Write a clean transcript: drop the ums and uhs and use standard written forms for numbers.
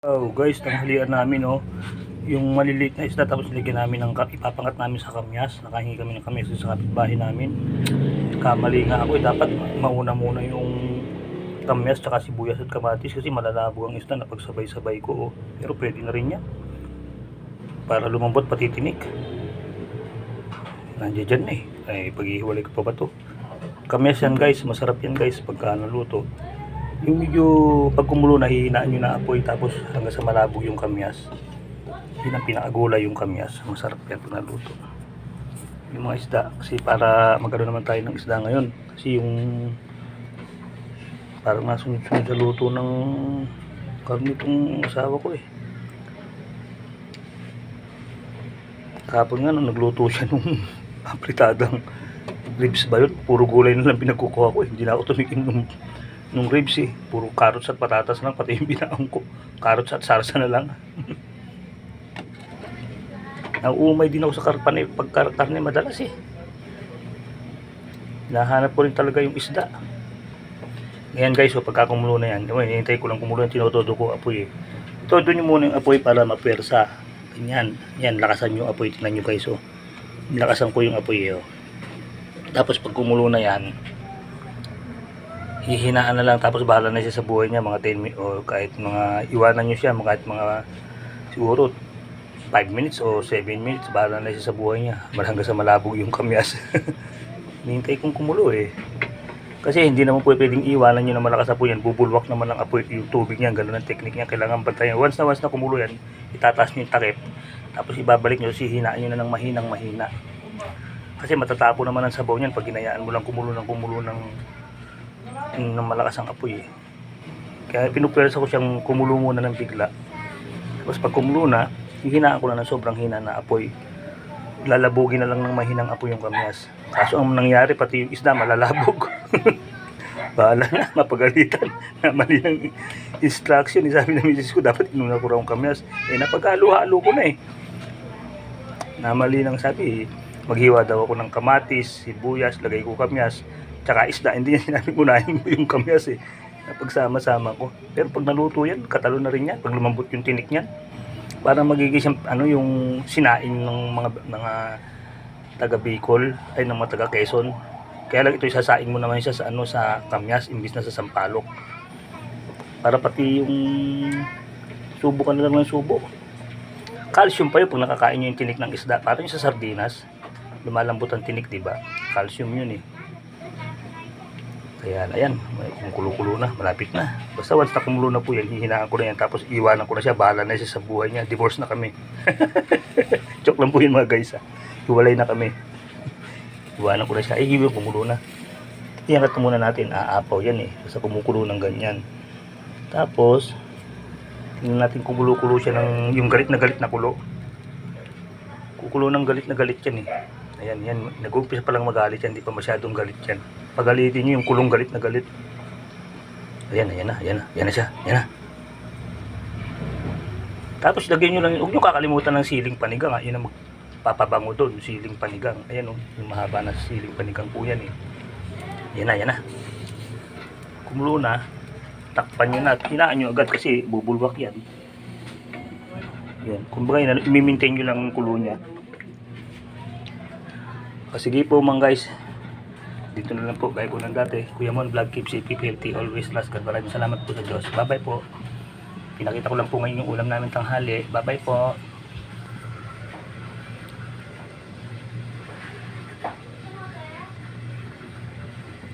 Oh guys, tanghalian namin oh. Yung maliliit na isda tapos nilagyan namin ng ipapangat namin sa kamyas. Nakahingi kami ng kamyas sa kapitbahay namin. Kamali nga ako dapat mauna muna yung kamyas tsaka sibuyas at kamatis kasi malalabo ang isda na pagsabay-sabay ko oh. Pero pwede na rin yan. Para lumambot pati tinik. Nandiyan dyan eh. Ay paghihiwalay ko pa ba to? Kamyas yan guys, masarap yan guys pagka naluto. Yung medyo pag kumulo na hihinaan nyo na apoy tapos hanggang sa malabog yung kamyas. Yun ang pinakagulay yung kamyas. Masarap yan pag naluto. Yung mga isda kasi para magkaroon naman tayo ng isda ngayon. Kasi yung parang nasunod-sunod sa luto ng karne itong asawa ko eh. Kapon nga nung nagluto siya nung apritadang ribs ba yun? Puro gulay na lang pinagkukuha ko eh. Hindi na ako tumikim nung ribs eh. Puro carrots at patatas lang. Pati yung binaong ko. Carrots at sarsa na lang. Nauumay din ako sa pagkarne madalas eh. Nahanap ko rin talaga yung isda. Ngayon guys, so pagka kumulo na yan, hinihintay ko lang kumulo yan, tinutodo ko apoy eh. Todo nyo muna yung apoy para mapwersa. Ganyan, yan, lakasan nyo apoy. Tingnan nyo guys, oh. Nilakasan ko yung apoy eh, oh. Tapos pag kumulo na yan, hihinaan na lang, tapos bahala na siya sa buhay niya, mga 10 minutes, o kahit mga, iwanan nyo siya, kahit mga, siguro, 5 minutes o 7 minutes, bahala na siya sa buhay niya, hanggang sa malabog yung kamyas. Hinihintay kong kumulo eh. Kasi hindi naman po pwedeng iwanan nyo na malakas apoy yan, bubulwak naman ang apoy, yung tubig niya, gano'n ang technique niya, kailangan bantayan. Once na kumulo yan, itataas nyo yung takip, tapos ibabalik nyo, hihinaan nyo na ng mahina. Kasi matatapo naman ang sabaw niyan pag ginayaan mo lang kumulo ng malakas ang apoy eh. Kaya pinupwersa ko siyang kumulo muna ng bigla. Tapos pag kumulo na, hihinaan ko na ng sobrang hina na apoy. Lalabugin na lang ng mahinang apoy yung kamyas. Kaso ang nangyari, pati yung isda malalabog. Bahala na, mapagalitan. Na mali ng instruction. Sabi ng misis ko, dapat inuna ko raw ang kamyas. Eh napag-halo-halo ko na eh. Namali ng sabi, maghiwa daw ako ng kamatis, sibuyas, lagay ko kamyas, tsaka isda. Hindi niya sinabi unahin mo yung kamyas eh. Napagsama-sama ko. Pero pag naluto yan, katalo na rin yan. Pag lumambot yung tinik niyan, parang magiging siyang, yung sinaing ng mga taga Bicol ay ng mga taga Quezon. Kaya lang ito isasaing mo naman siya sa sa kamyas imbis na sa sampalok. Para pati yung subo ka na lang ng subo. Calcium pa yun pag nakakain nyo yung tinik ng isda. Parang yung sa sardinas, lumalambot ang tinik, diba? Calcium yun eh. Kaya ayan, kumukulo-kulo na, malapit na. Basta once na kumulo na po yan, hihinaan ko na yan, tapos iwanan ko na siya, bahala na siya sa buhay niya. Divorce na kami. Joke lang po yun mga guys ha. Hiwalay na kami. Iwanan ko na siya, ay kumulo na. Iyangat muna natin, aapaw yan eh. Basta kumukulo ng ganyan. Tapos, tingnan natin kumulo-kulo siya ng, yung galit na kulo. Kukulo ng galit na galit yan eh. Ayan, yan. Nag-umpisa palang magalit yan. Hindi pa masyadong galit yan. Pagalitin nyo yung kulong galit na galit. Ayan na siya. Ayan na. Tapos lagyan nyo lang, huwag nyo kakalimutan ng siling panigang. Yun ang magpapabango doon, siling panigang. Ayan o, yung mahaba na siling panigang po yan eh. Ayan na. Kumulo na, takpan nyo na. Hinaan nyo agad kasi bubulwak yan. Ayan, kumbaga i-maintain nyo lang ang kulo niya. Sige po mga guys, dito na lang po gaya ko ng dati. Kuya Mon Vlog, keep safe, keep healthy, always last God. Maraming salamat po sa Diyos. Bye bye po. Pinakita ko lang po ngayon yung ulam namin tanghali. Bye bye po.